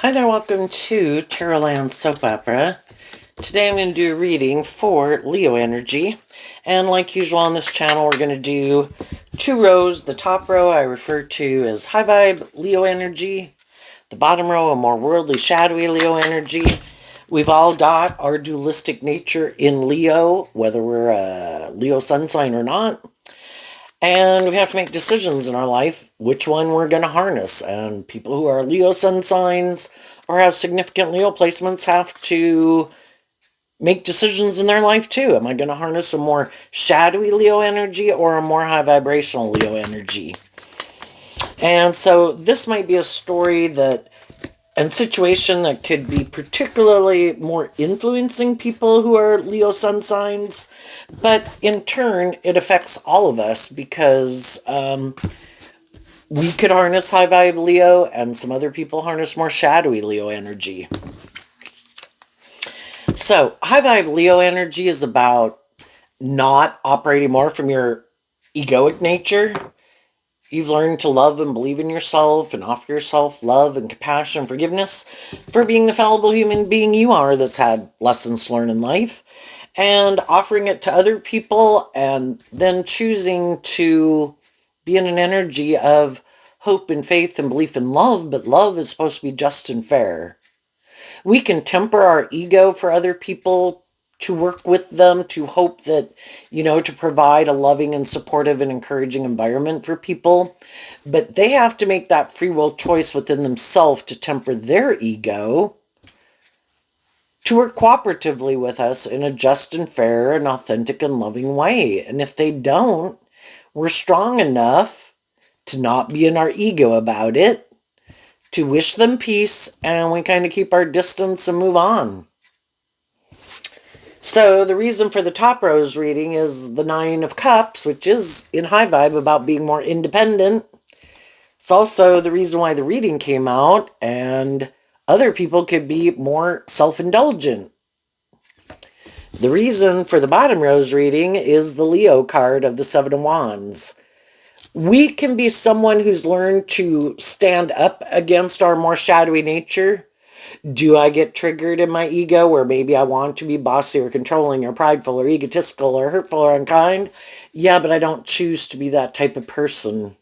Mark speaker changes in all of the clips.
Speaker 1: Hi there, welcome to Tarotland Soap Opera. Today I'm going to do a reading for Leo energy. And like usual on this channel, we're going to do two rows. The top row I refer to as high vibe Leo energy. The bottom row, a more worldly, shadowy Leo energy. We've all got our dualistic nature in Leo, whether we're a Leo sun sign or not. And we have to make decisions in our life which one we're going to harness. And people who are Leo sun signs or have significant Leo placements have to make decisions in their life too. Am I going to harness a more shadowy Leo energy or a more high vibrational Leo energy? And so this might be a story that and situation that could be particularly more influencing people who are Leo sun signs, but in turn it affects all of us because we could harness high vibe Leo and some other people harness more shadowy Leo energy. So high vibe Leo energy is about not operating more from your egoic nature. You've learned to love and believe in yourself and offer yourself love and compassion and forgiveness for being the fallible human being you are that's had lessons to learn in life, and offering it to other people and then choosing to be in an energy of hope and faith and belief in love, but love is supposed to be just and fair. We can temper our ego for other people to work with them, to hope that, to provide a loving and supportive and encouraging environment for people. But they have to make that free will choice within themselves to temper their ego, to work cooperatively with us in a just and fair and authentic and loving way. And if they don't, we're strong enough to not be in our ego about it, to wish them peace, and we kind of keep our distance and move on. So the reason for the top rose reading is the Nine of Cups, which is in high vibe about being more independent. It's also the reason why the reading came out, and other people could be more self-indulgent. The reason for the bottom rose reading is the Leo card of the Seven of Wands. We can be someone who's learned to stand up against our more shadowy nature. Do I get triggered in my ego where maybe I want to be bossy or controlling or prideful or egotistical or hurtful or unkind? Yeah, but I don't choose to be that type of person.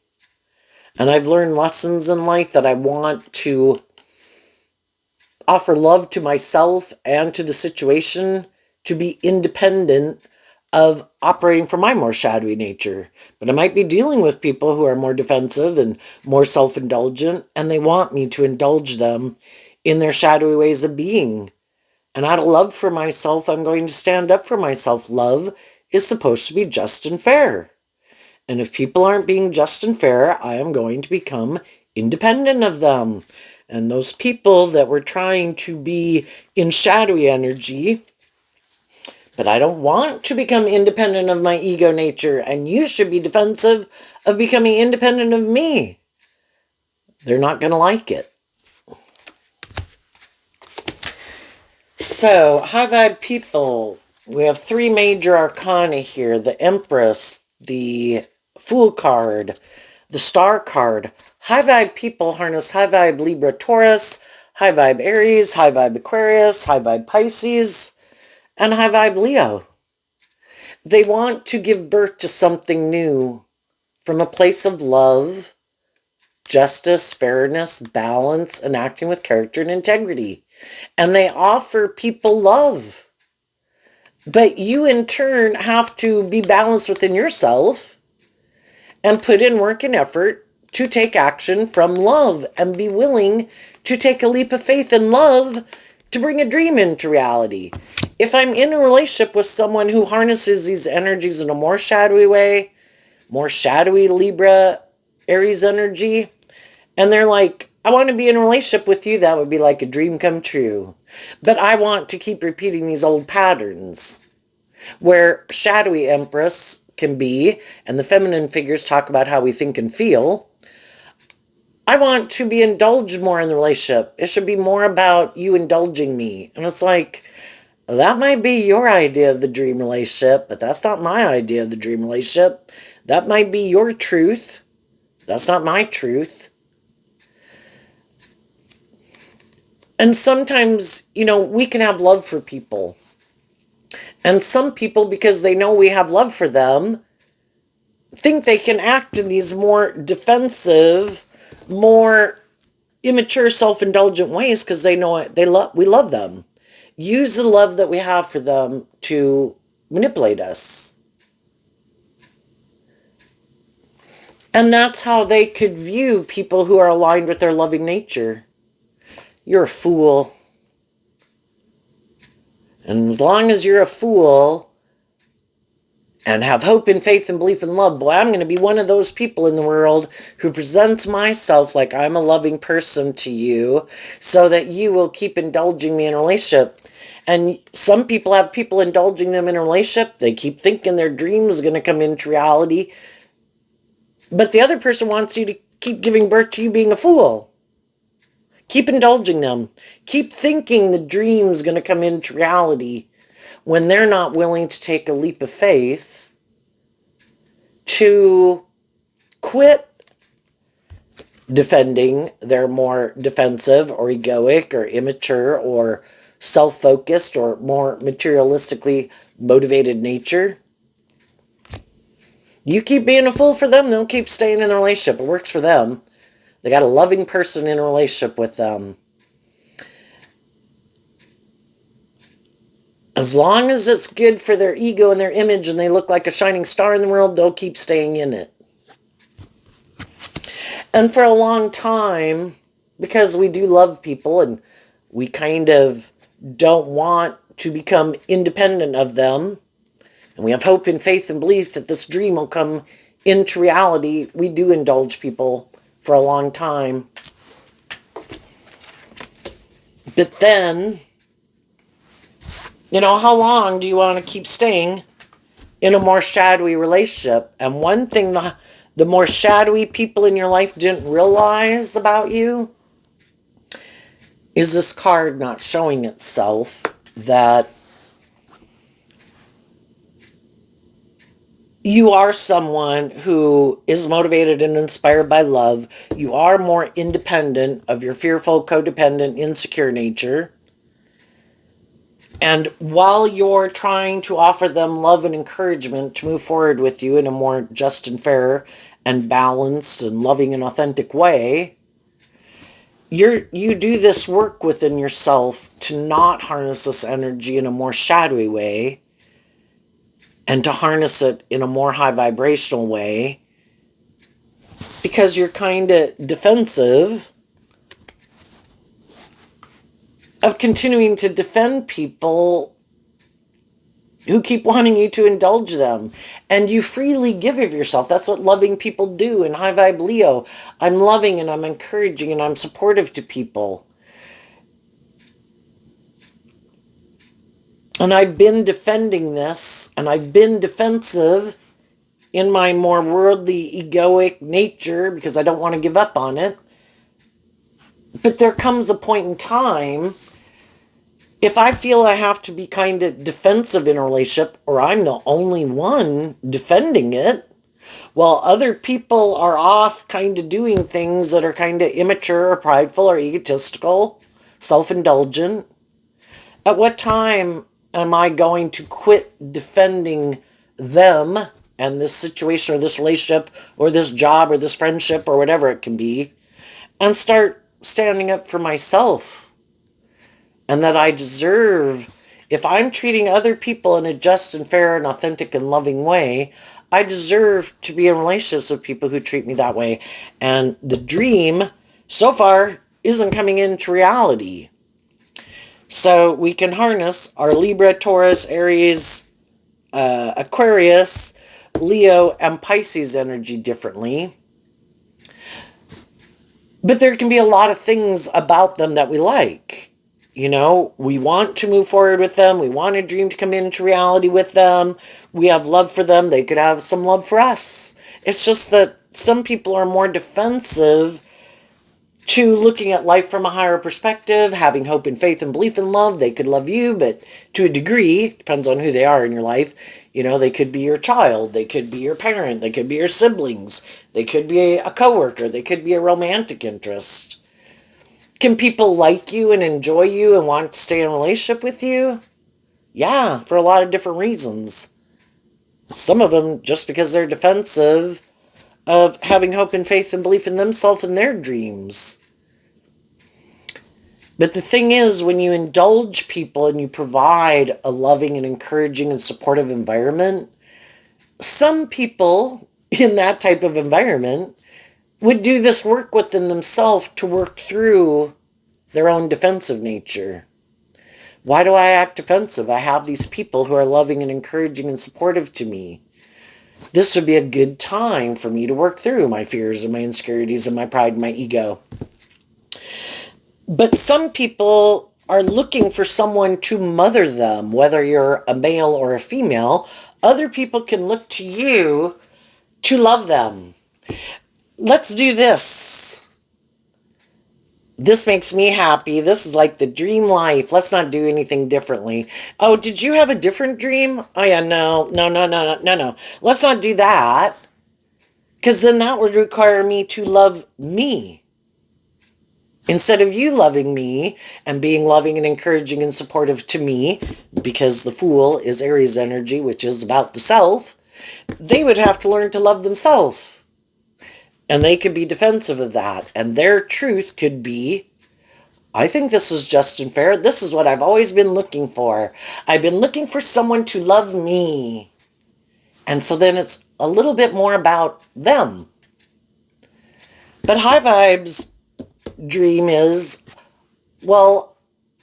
Speaker 1: And I've learned lessons in life that I want to offer love to myself and to the situation, to be independent of operating from my more shadowy nature. But I might be dealing with people who are more defensive and more self-indulgent, and they want me to indulge them in their shadowy ways of being. And out of love for myself, I'm going to stand up for myself. Love is supposed to be just and fair. And if people aren't being just and fair, I am going to become independent of them. And those people that were trying to be in shadowy energy, but I don't want to become independent of my ego nature, and you should be defensive of becoming independent of me. They're not going to like it. So, high vibe people, we have three major arcana here: the Empress, the Fool card, the Star card. High vibe people harness high vibe Libra Taurus, high vibe Aries, high vibe Aquarius, high vibe Pisces, and high vibe Leo. They want to give birth to something new from a place of love, justice, fairness, balance, and acting with character and integrity. And they offer people love. But you, in turn, have to be balanced within yourself and put in work and effort to take action from love and be willing to take a leap of faith in love to bring a dream into reality. If I'm in a relationship with someone who harnesses these energies in a more shadowy way, more shadowy Libra, Aries energy, and they're like, I want to be in a relationship with you, that would be like a dream come true. But I want to keep repeating these old patterns where shadowy Empress can be, and the feminine figures talk about how we think and feel. I want to be indulged more in the relationship. It should be more about you indulging me. And it's like, that might be your idea of the dream relationship, but that's not my idea of the dream relationship. That might be your truth. That's not my truth. And sometimes, we can have love for people. And some people, because they know we have love for them, think they can act in these more defensive, more immature, self-indulgent ways because they know we love them. Use the love that we have for them to manipulate us. And that's how they could view people who are aligned with their loving nature. You're a fool. And as long as you're a fool and have hope and faith and belief and love, boy, I'm going to be one of those people in the world who presents myself like I'm a loving person to you so that you will keep indulging me in a relationship. And some people have people indulging them in a relationship. They keep thinking their dream is going to come into reality. But the other person wants you to keep giving birth to you being a fool. Keep indulging them. Keep thinking the dream's going to come into reality when they're not willing to take a leap of faith to quit defending their more defensive or egoic or immature or self-focused or more materialistically motivated nature. You keep being a fool for them, they'll keep staying in the relationship. It works for them. They got a loving person in a relationship with them. As long as it's good for their ego and their image and they look like a shining star in the world, they'll keep staying in it. And for a long time, because we do love people and we kind of don't want to become independent of them, and we have hope and faith and belief that this dream will come into reality, we do indulge people for a long time. But then, how long do you want to keep staying in a more shadowy relationship? And one thing the more shadowy people in your life didn't realize about you is this card not showing itself, that you are someone who is motivated and inspired by love. You are more independent of your fearful, codependent, insecure nature. And while you're trying to offer them love and encouragement to move forward with you in a more just and fair and balanced and loving and authentic way, you do this work within yourself to not harness this energy in a more shadowy way and to harness it in a more high vibrational way, because you're kind of defensive of continuing to defend people who keep wanting you to indulge them. And you freely give of yourself. That's what loving people do in High Vibe Leo. I'm loving and I'm encouraging and I'm supportive to people. And I've been defending this, and I've been defensive in my more worldly, egoic nature because I don't want to give up on it. But there comes a point in time, if I feel I have to be kind of defensive in a relationship, or I'm the only one defending it, while other people are off kind of doing things that are kind of immature or prideful or egotistical, self-indulgent, at what time am I going to quit defending them and this situation or this relationship or this job or this friendship or whatever it can be, and start standing up for myself? And that I deserve, if I'm treating other people in a just and fair and authentic and loving way, I deserve to be in relationships with people who treat me that way. And the dream, so far, isn't coming into reality. So we can harness our Libra, Taurus, Aries, Aquarius, Leo, and Pisces energy differently. But there can be a lot of things about them that we like. We want to move forward with them. We want a dream to come into reality with them. We have love for them. They could have some love for us. It's just that some people are more defensive to looking at life from a higher perspective, having hope and faith and belief in love. They could love you, but to a degree, depends on who they are in your life. They could be your child. They could be your parent. They could be your siblings. They could be a coworker. They could be a romantic interest. Can people like you and enjoy you and want to stay in a relationship with you? Yeah, for a lot of different reasons. Some of them just because they're defensive of having hope and faith and belief in themselves and their dreams. But the thing is, when you indulge people and you provide a loving and encouraging and supportive environment, some people in that type of environment would do this work within themselves to work through their own defensive nature. Why do I act defensive? I have these people who are loving and encouraging and supportive to me. This would be a good time for me to work through my fears and my insecurities and my pride and my ego. But some people are looking for someone to mother them, whether you're a male or a female. Other people can look to you to love them. Let's do this. This makes me happy. This is like the dream life. Let's not do anything differently. Oh, did you have a different dream? Oh, yeah, no. Let's not do that. Because then that would require me to love me. Instead of you loving me and being loving and encouraging and supportive to me, because the Fool is Aries energy, which is about the self, they would have to learn to love themselves. And they could be defensive of that. And their truth could be, I think this is just and fair. This is what I've always been looking for. I've been looking for someone to love me. And so then it's a little bit more about them. But High Vibes dream is, well,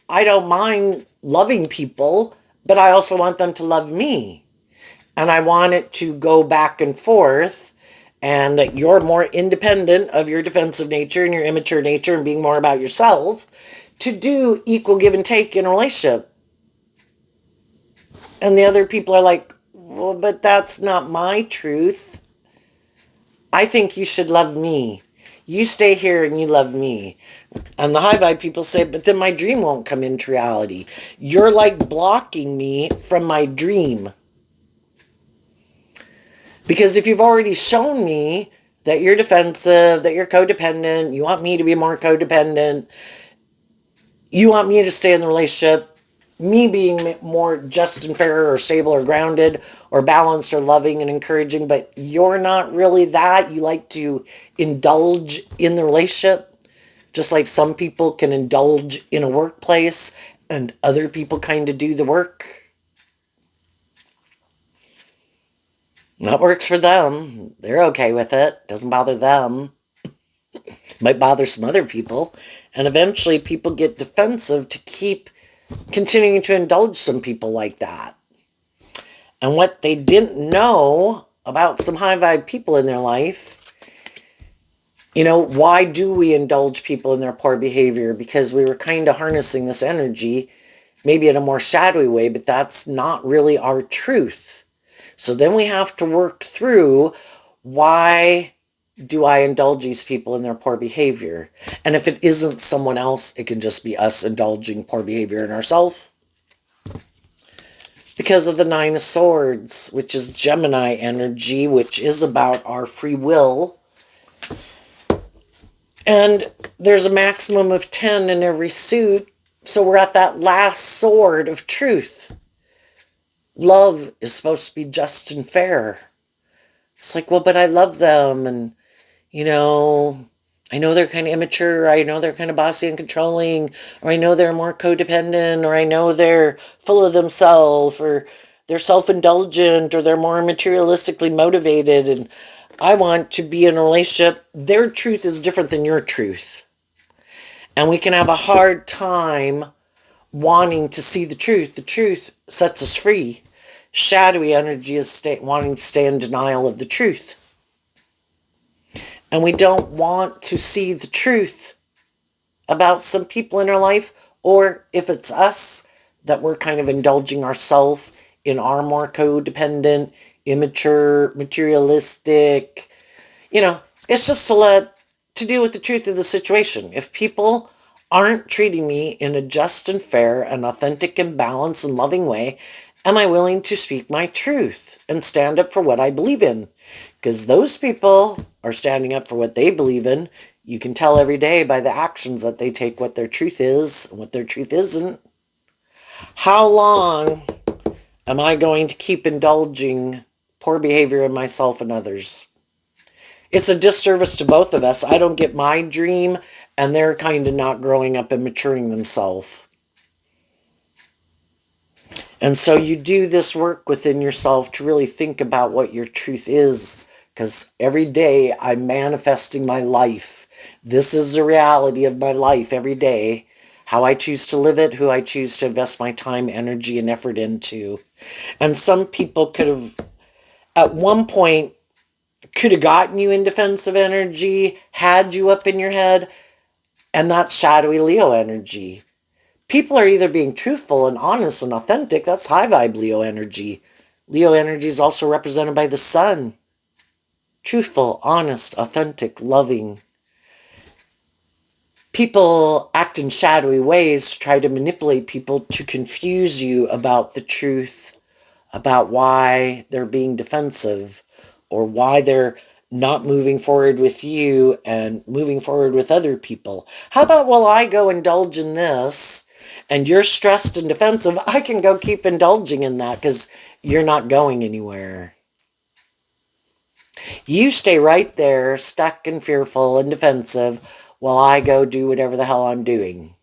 Speaker 1: I don't mind loving people, but I also want them to love me. And I want it to go back and forth, and that you're more independent of your defensive nature and your immature nature and being more about yourself to do equal give and take in a relationship. And the other people are like, well, but that's not my truth. I think you should love me. You stay here and you love me. And the high vibe people say, but then my dream won't come into reality. You're like blocking me from my dream. Because if you've already shown me that you're defensive, that you're codependent, you want me to be more codependent, you want me to stay in the relationship, me being more just and fair or stable or grounded or balanced or loving and encouraging, but you're not really that. You like to indulge in the relationship, just like some people can indulge in a workplace and other people kind of do the work. That works for them. They're okay with it. Doesn't bother them. Might bother some other people. And eventually people get defensive to keep continuing to indulge some people like that. And what they didn't know about some high vibe people in their life, why do we indulge people in their poor behavior? Because we were kind of harnessing this energy, maybe in a more shadowy way, but that's not really our truth. So then we have to work through, why do I indulge these people in their poor behavior? And if it isn't someone else, it can just be us indulging poor behavior in ourselves. Because of the Nine of Swords, which is Gemini energy, which is about our free will. And there's a maximum of 10 in every suit, so we're at that last sword of truth. Love is supposed to be just and fair. It's like, well, but I love them, and, I know they're kind of immature, or I know they're kind of bossy and controlling, or I know they're more codependent, or I know they're full of themselves, or they're self-indulgent, or they're more materialistically motivated, and I want to be in a relationship. Their truth is different than your truth. And we can have a hard time wanting to see the truth. The truth sets us free. Shadowy energy is wanting to stay in denial of the truth. And we don't want to see the truth about some people in our life, or if it's us, that we're kind of indulging ourselves in our more codependent, immature, materialistic, it's just to deal with the truth of the situation. If people aren't treating me in a just and fair and authentic and balanced and loving way, am I willing to speak my truth and stand up for what I believe in? Because those people are standing up for what they believe in You can tell every day by the actions that they take what their truth is and what their truth isn't. How long am I going to keep indulging poor behavior in myself and others? It's a disservice to both of us. I don't get my dream, and they're kind of not growing up and maturing themselves. And so you do this work within yourself to really think about what your truth is, because every day I'm manifesting my life. This is the reality of my life every day, how I choose to live it, who I choose to invest my time, energy, and effort into. And some people could have, at one point, could have gotten you in defensive energy, had you up in your head, and that's shadowy Leo energy. People are either being truthful and honest and authentic. That's high vibe Leo energy. Leo energy is also represented by the sun. Truthful, honest, authentic, loving. People act in shadowy ways to try to manipulate people to confuse you about the truth, about why they're being defensive, or why they're not moving forward with you and moving forward with other people. How about, well, I go indulge in this and you're stressed and defensive, I can go keep indulging in that because you're not going anywhere. You stay right there, stuck and fearful and defensive, while I go do whatever the hell I'm doing.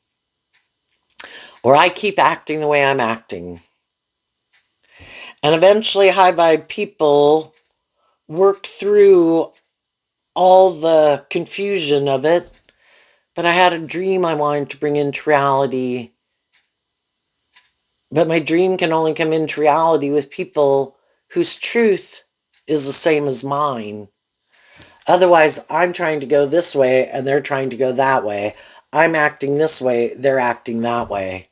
Speaker 1: Or I keep acting the way I'm acting. And eventually, high vibe people work through all the confusion of it. But I had a dream I wanted to bring into reality. But my dream can only come into reality with people whose truth is the same as mine. Otherwise, I'm trying to go this way and they're trying to go that way. I'm acting this way, they're acting that way.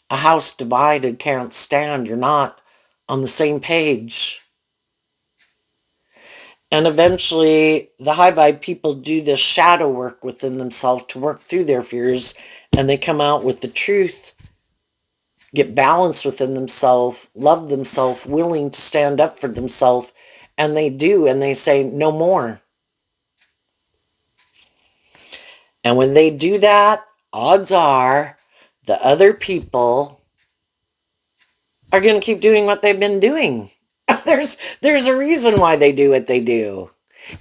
Speaker 1: A house divided can't stand. You're not on the same page. And eventually, the high vibe people do this shadow work within themselves to work through their fears, and they come out with the truth, get balanced within themselves, love themselves, willing to stand up for themselves, and they do, and they say, no more. And when they do that, odds are the other people are going to keep doing what they've been doing. there's a reason why they do what they do.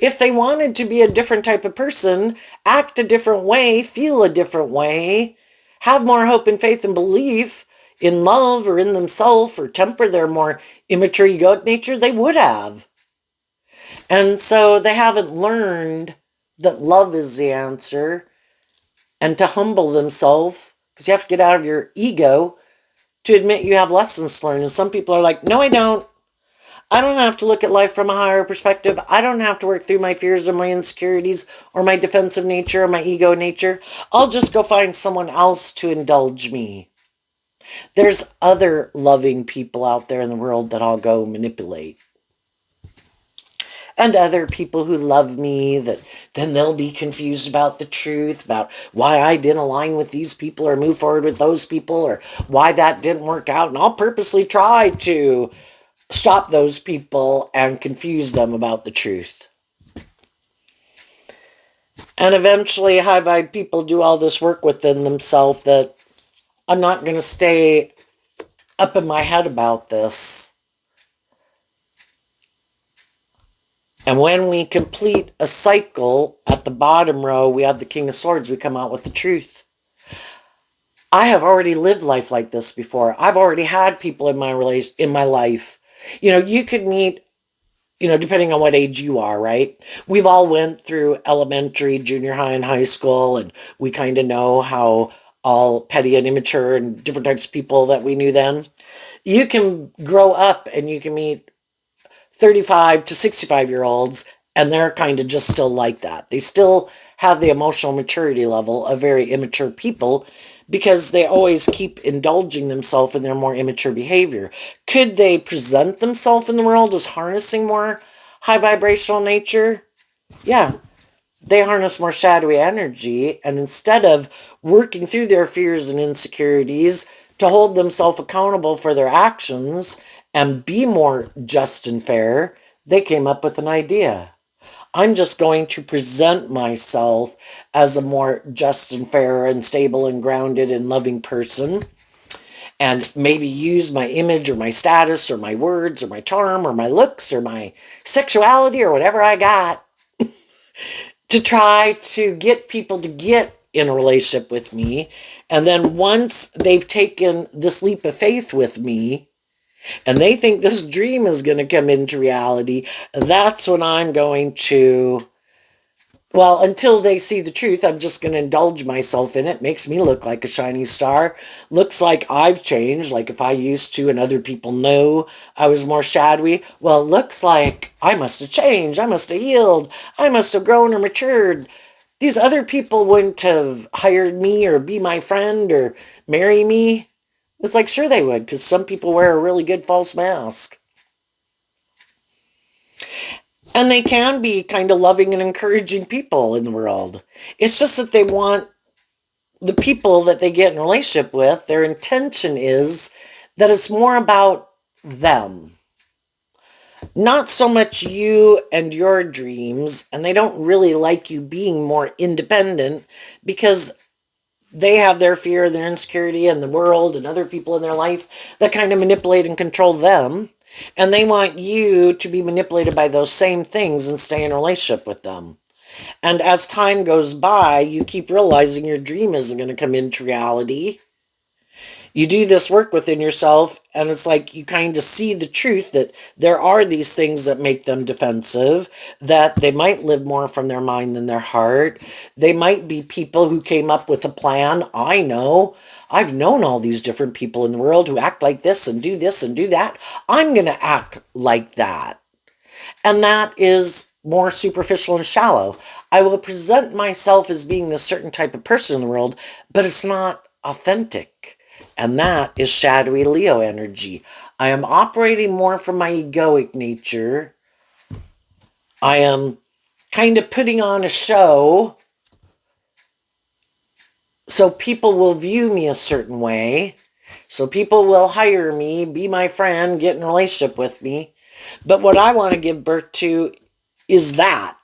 Speaker 1: If they wanted to be a different type of person, act a different way, feel a different way, have more hope and faith and belief in love or in themselves, or temper their more immature egoic nature, they would have. And so they haven't learned that love is the answer, and to humble themselves, because you have to get out of your ego to admit you have lessons to learn. And some people are like, no, I don't. I don't have to look at life from a higher perspective. I don't have to work through my fears or my insecurities or my defensive nature or my ego nature. I'll just go find someone else to indulge me. There's other loving people out there in the world that I'll go manipulate. And other people who love me, that then they'll be confused about the truth, about why I didn't align with these people or move forward with those people, or why that didn't work out. And I'll purposely try to stop those people and confuse them about the truth. And eventually, high vibe people do all this work within themselves that I'm not going to stay up in my head about this. And when we complete a cycle, at the bottom row, we have the King of Swords. We come out with the truth. I have already lived life like this before. I've already had people in my life. You know, you could meet, depending on what age you are, right? We've all went through elementary, junior high, and high school, and we kind of know how all petty and immature and different types of people that we knew then. You can grow up and you can meet 35 to 65-year-olds, and they're kind of just still like that. They still have the emotional maturity level of very immature people because they always keep indulging themselves in their more immature behavior. Could they present themselves in the world as harnessing more high vibrational nature? Yeah, they harness more shadowy energy, and instead of working through their fears and insecurities to hold themselves accountable for their actions and be more just and fair, they came up with an idea. I'm just going to present myself as a more just and fair and stable and grounded and loving person, and maybe use my image or my status or my words or my charm or my looks or my sexuality or whatever I got to try to get people to get in a relationship with me. And then once they've taken this leap of faith with me and they think this dream is going to come into reality, that's when I'm going to, well, until they see the truth, I'm just going to indulge myself in it. Makes me look like a shiny star. Looks like I've changed. Like if I used to and other people know I was more shadowy, well, it looks like I must have changed. I must have healed. I must have grown or matured. These other people wouldn't have hired me or be my friend or marry me. It's like, sure they would, because some people wear a really good false mask. And they can be kind of loving and encouraging people in the world. It's just that they want the people that they get in a relationship with, their intention is that it's more about them. Not so much you and your dreams, and they don't really like you being more independent because they have their fear, their insecurity, and the world and other people in their life that kind of manipulate and control them. And they want you to be manipulated by those same things and stay in a relationship with them. And as time goes by, you keep realizing your dream isn't going to come into reality. You do this work within yourself, and it's like you kind of see the truth that there are these things that make them defensive, that they might live more from their mind than their heart. They might be people who came up with a plan. I know. I've known all these different people in the world who act like this and do that. I'm going to act like that. And that is more superficial and shallow. I will present myself as being this certain type of person in the world, but it's not authentic. And that is shadowy Leo energy. I am operating more from my egoic nature. I am kind of putting on a show so people will view me a certain way. So people will hire me, be my friend, get in a relationship with me. But what I want to give birth to is that.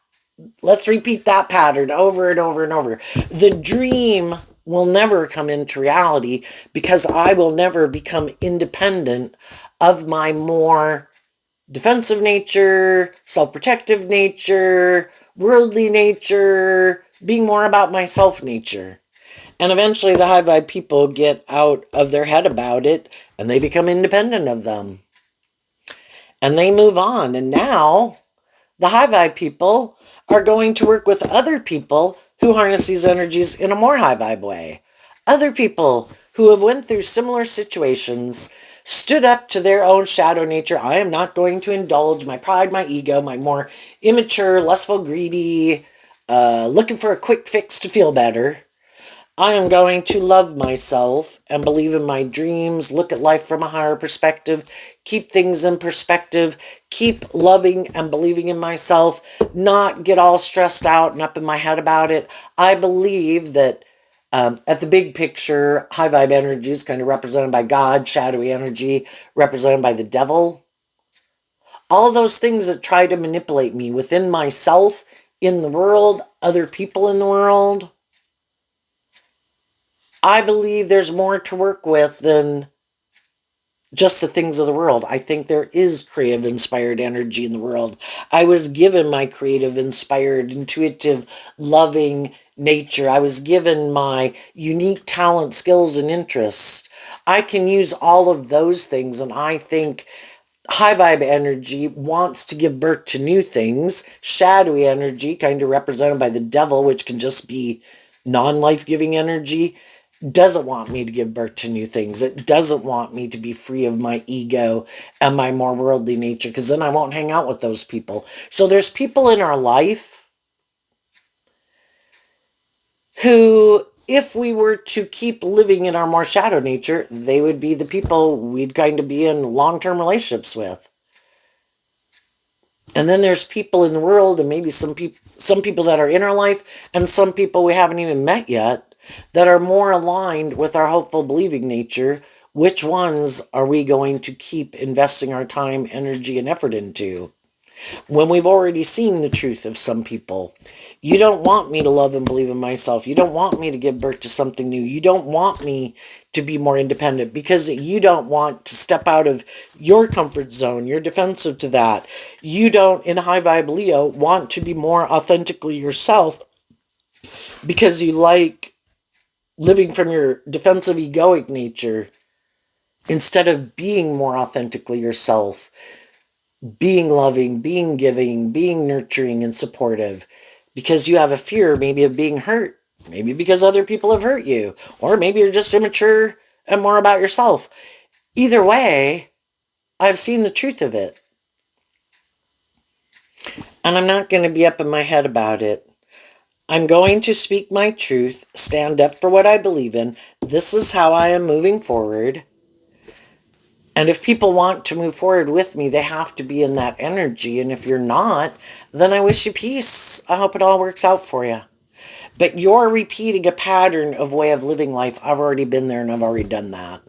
Speaker 1: Let's repeat that pattern over and over and over. The dream will never come into reality because I will never become independent of my more defensive nature, self-protective nature, worldly nature, being more about myself nature. And eventually the high vibe people get out of their head about it and they become independent of them. And they move on. And now the high vibe people are going to work with other people who harness these energies in a more high vibe way. Other people who have went through similar situations, stood up to their own shadow nature. I am not going to indulge my pride, my ego, my more immature, lustful, greedy, looking for a quick fix to feel better. I am going to love myself and believe in my dreams, look at life from a higher perspective, keep things in perspective, keep loving and believing in myself, not get all stressed out and up in my head about it. I believe that at the big picture, high vibe energy is kind of represented by God, shadowy energy represented by the devil. All those things that try to manipulate me within myself, in the world, other people in the world. I believe there's more to work with than just the things of the world. I think there is creative, inspired energy in the world. I was given my creative, inspired, intuitive, loving nature. I was given my unique talent, skills, and interests. I can use all of those things, and I think high vibe energy wants to give birth to new things. Shadowy energy, kind of represented by the devil, which can just be non-life giving energy, doesn't want me to give birth to new things. It doesn't want me to be free of my ego and my more worldly nature, because then I won't hang out with those people. So there's people in our life who, if we were to keep living in our more shadow nature, they would be the people we'd kind of be in long-term relationships with. And then there's people in the world, and maybe some people that are in our life, and some people we haven't even met yet, that are more aligned with our hopeful, believing nature. Which ones are we going to keep investing our time, energy, and effort into? when we've already seen the truth of some people. You don't want me to love and believe in myself. You don't want me to give birth to something new. You don't want me to be more independent because you don't want to step out of your comfort zone. You're defensive to that. You don't, in high vibe Leo, want to be more authentically yourself because you like living from your defensive egoic nature instead of being more authentically yourself, being loving, being giving, being nurturing and supportive, because you have a fear maybe of being hurt, maybe because other people have hurt you, or maybe you're just immature and more about yourself. Either way, I've seen the truth of it. And I'm not going to be up in my head about it. I'm going to speak my truth, stand up for what I believe in. This is how I am moving forward. And if people want to move forward with me, they have to be in that energy. And if you're not, then I wish you peace. I hope it all works out for you. But you're repeating a pattern of way of living life. I've already been there and I've already done that.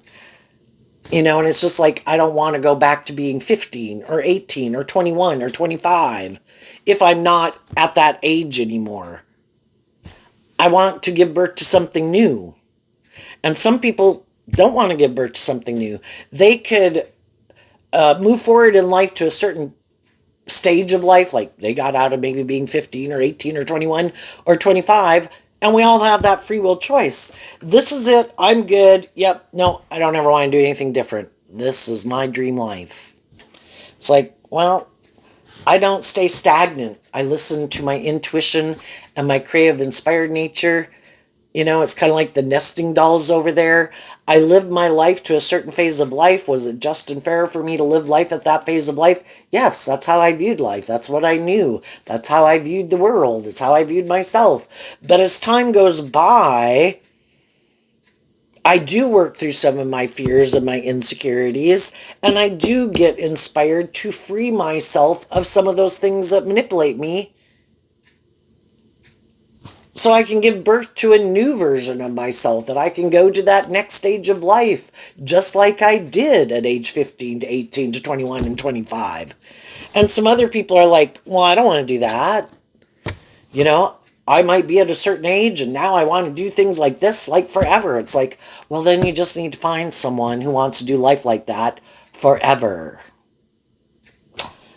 Speaker 1: You know, and it's just like, I don't want to go back to being 15 or 18 or 21 or 25 if I'm not at that age anymore. I want to give birth to something new. And some people don't want to give birth to something new. They could move forward in life to a certain stage of life, like they got out of maybe being 15 or 18 or 21 or 25, and we all have that free will choice. This is it. I'm good. Yep. No, I don't ever want to do anything different. This is my dream life. It's like, well, I don't stay stagnant. I listen to my intuition and my creative, inspired nature. You know, it's kind of like the nesting dolls over there. I lived my life to a certain phase of life. Was it just and fair for me to live life at that phase of life? Yes, that's how I viewed life. That's what I knew. That's how I viewed the world. It's how I viewed myself. But as time goes by, I do work through some of my fears and my insecurities, and I do get inspired to free myself of some of those things that manipulate me, so I can give birth to a new version of myself, that I can go to that next stage of life, just like I did at age 15 to 18 to 21 and 25. And some other people are like, well, I don't want to do that. You know, I might be at a certain age and now I want to do things like this, like forever. It's like, well, then you just need to find someone who wants to do life like that forever.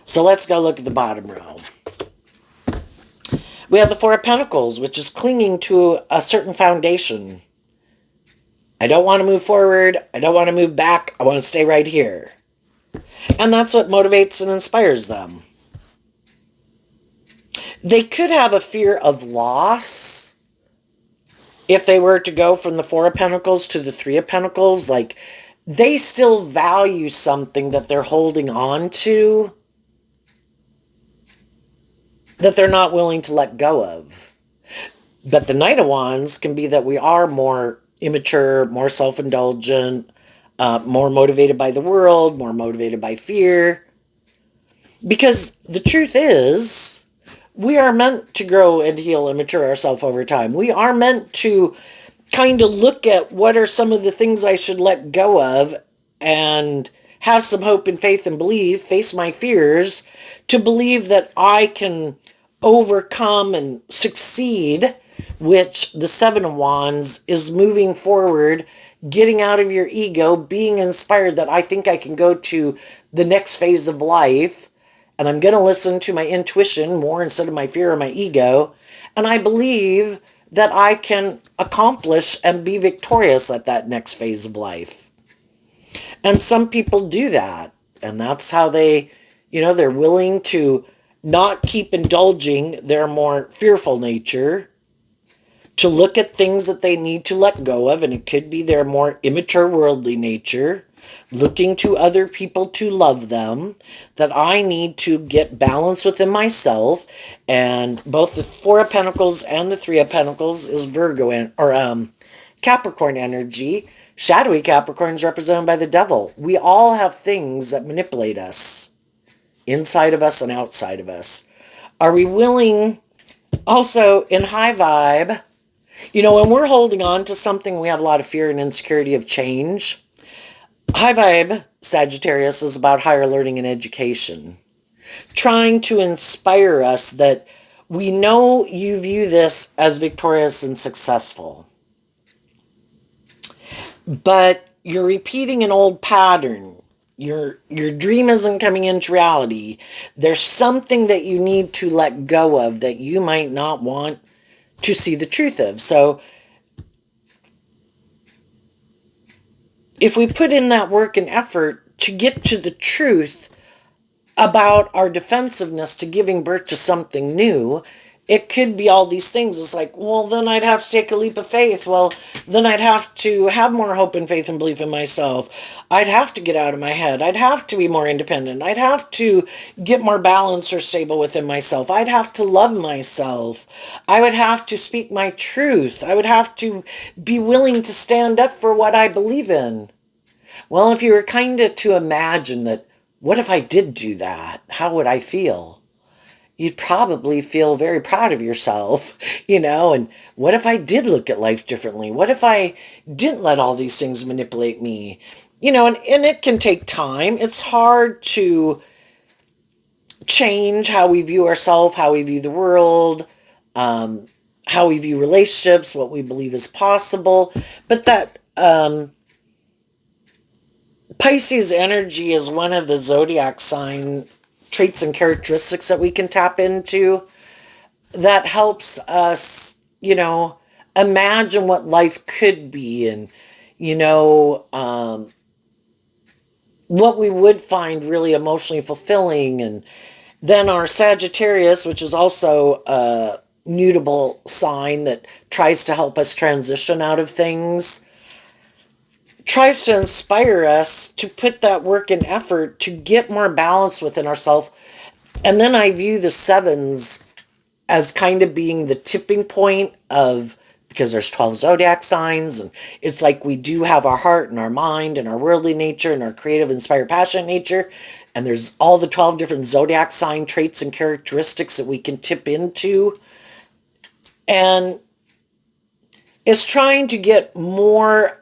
Speaker 1: So let's go look at the bottom row. We have the Four of Pentacles, which is clinging to a certain foundation. I don't want to move forward. I don't want to move back. I want to stay right here. And that's what motivates and inspires them. They could have a fear of loss if they were to go from the Four of Pentacles to the Three of Pentacles. Like, they still value something that they're holding on to, that they're not willing to let go of. But the Knight of Wands can be that we are more immature, more self-indulgent, more motivated by the world, more motivated by fear. Because the truth is, we are meant to grow and heal and mature ourselves over time. We are meant to kind of look at what are some of the things I should let go of and have some hope and faith and believe, face my fears, to believe that I can overcome and succeed, which the Seven of Wands is moving forward, getting out of your ego, being inspired that I think I can go to the next phase of life, and I'm going to listen to my intuition more instead of my fear or my ego, and I believe that I can accomplish and be victorious at that next phase of life. And some people do that, and that's how they, they're willing to not keep indulging their more fearful nature, to look at things that they need to let go of, and it could be their more immature worldly nature, looking to other people to love them, that I need to get balance within myself. And both the Four of Pentacles and the Three of Pentacles is Virgo or Capricorn energy. Shadowy Capricorn is represented by the devil. We all have things that manipulate us, inside of us and outside of us. Are we willing, also in high vibe, when we're holding on to something, we have a lot of fear and insecurity of change. High vibe Sagittarius is about higher learning and education. trying to inspire us that we know you view this as victorious and successful, but you're repeating an old pattern. Your dream isn't coming into reality. There's something that you need to let go of that you might not want to see the truth of. So if we put in that work and effort to get to the truth about our defensiveness to giving birth to something new, it could be all these things. It's like, well, then I'd have to take a leap of faith. Well, then I'd have to have more hope and faith and belief in myself. I'd have to get out of my head. I'd have to be more independent. I'd have to get more balanced or stable within myself. I'd have to love myself. I would have to speak my truth. I would have to be willing to stand up for what I believe in. Well, if you were kind of to imagine that, what if I did do that? How would I feel? You'd probably feel very proud of yourself, and what if I did look at life differently? What if I didn't let all these things manipulate me? And it can take time. It's hard to change how we view ourselves, how we view the world, how we view relationships, what we believe is possible. But that Pisces energy is one of the zodiac sign traits and characteristics that we can tap into that helps us, imagine what life could be, and, what we would find really emotionally fulfilling. And then our Sagittarius, which is also a mutable sign that tries to help us transition out of things, tries to inspire us to put that work and effort to get more balance within ourselves. And then I view the sevens as kind of being the tipping point of, because there's 12 zodiac signs, and it's like we do have our heart and our mind and our worldly nature and our creative, inspired, passionate nature, and there's all the 12 different zodiac sign traits and characteristics that we can tip into. And it's trying to get more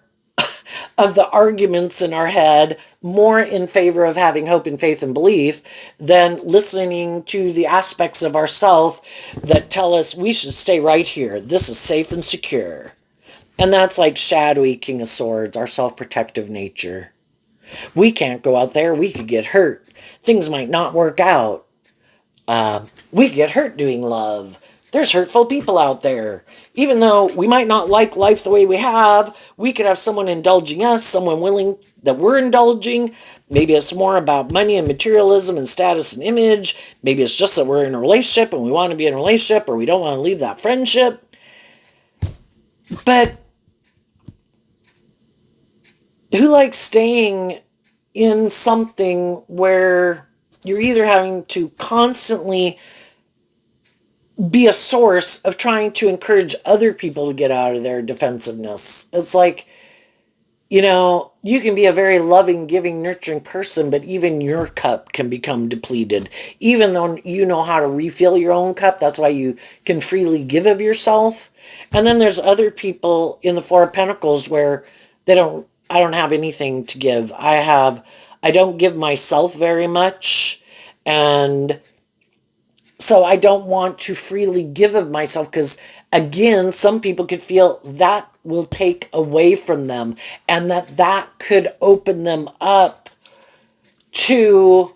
Speaker 1: of the arguments in our head more in favor of having hope and faith and belief than listening to the aspects of ourself that tell us we should stay right here. This is safe and secure. And that's like shadowy King of Swords, our self-protective nature. We can't go out there. We could get hurt. Things might not work out. We get hurt doing love. There's hurtful people out there. Even though we might not like life the way we have, we could have someone indulging us, someone willing that we're indulging. Maybe it's more about money and materialism and status and image. Maybe it's just that we're in a relationship and we want to be in a relationship, or we don't want to leave that friendship. But who likes staying in something where you're either having to constantly be a source of trying to encourage other people to get out of their defensiveness? It's like, you can be a very loving, giving, nurturing person, but even your cup can become depleted. Even though you know how to refill your own cup, that's why you can freely give of yourself. And then there's other people in the Four of Pentacles where I don't have anything to give. I don't give myself very much. And so I don't want to freely give of myself because, again, some people could feel that will take away from them and that could open them up to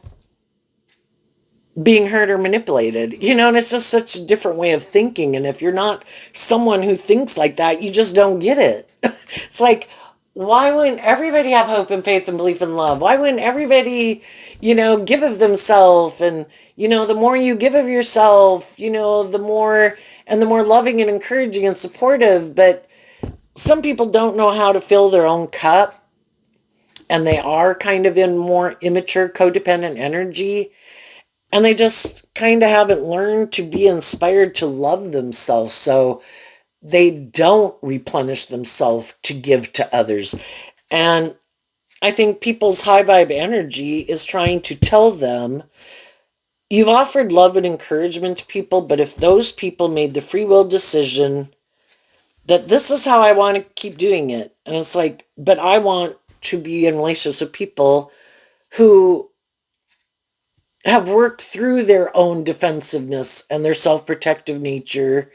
Speaker 1: being hurt or manipulated. And it's just such a different way of thinking. And if you're not someone who thinks like that, you just don't get it. It's like, why wouldn't everybody have hope and faith and belief and love? Why wouldn't everybody, give of themselves? And, the more you give of yourself, the more loving and encouraging and supportive. But some people don't know how to fill their own cup, and they are kind of in more immature, codependent energy. And they just kind of haven't learned to be inspired to love themselves. So they don't replenish themselves to give to others. And I think people's high vibe energy is trying to tell them, you've offered love and encouragement to people, but if those people made the free will decision that this is how I want to keep doing it, and it's like, but I want to be in relationships with people who have worked through their own defensiveness and their self-protective nature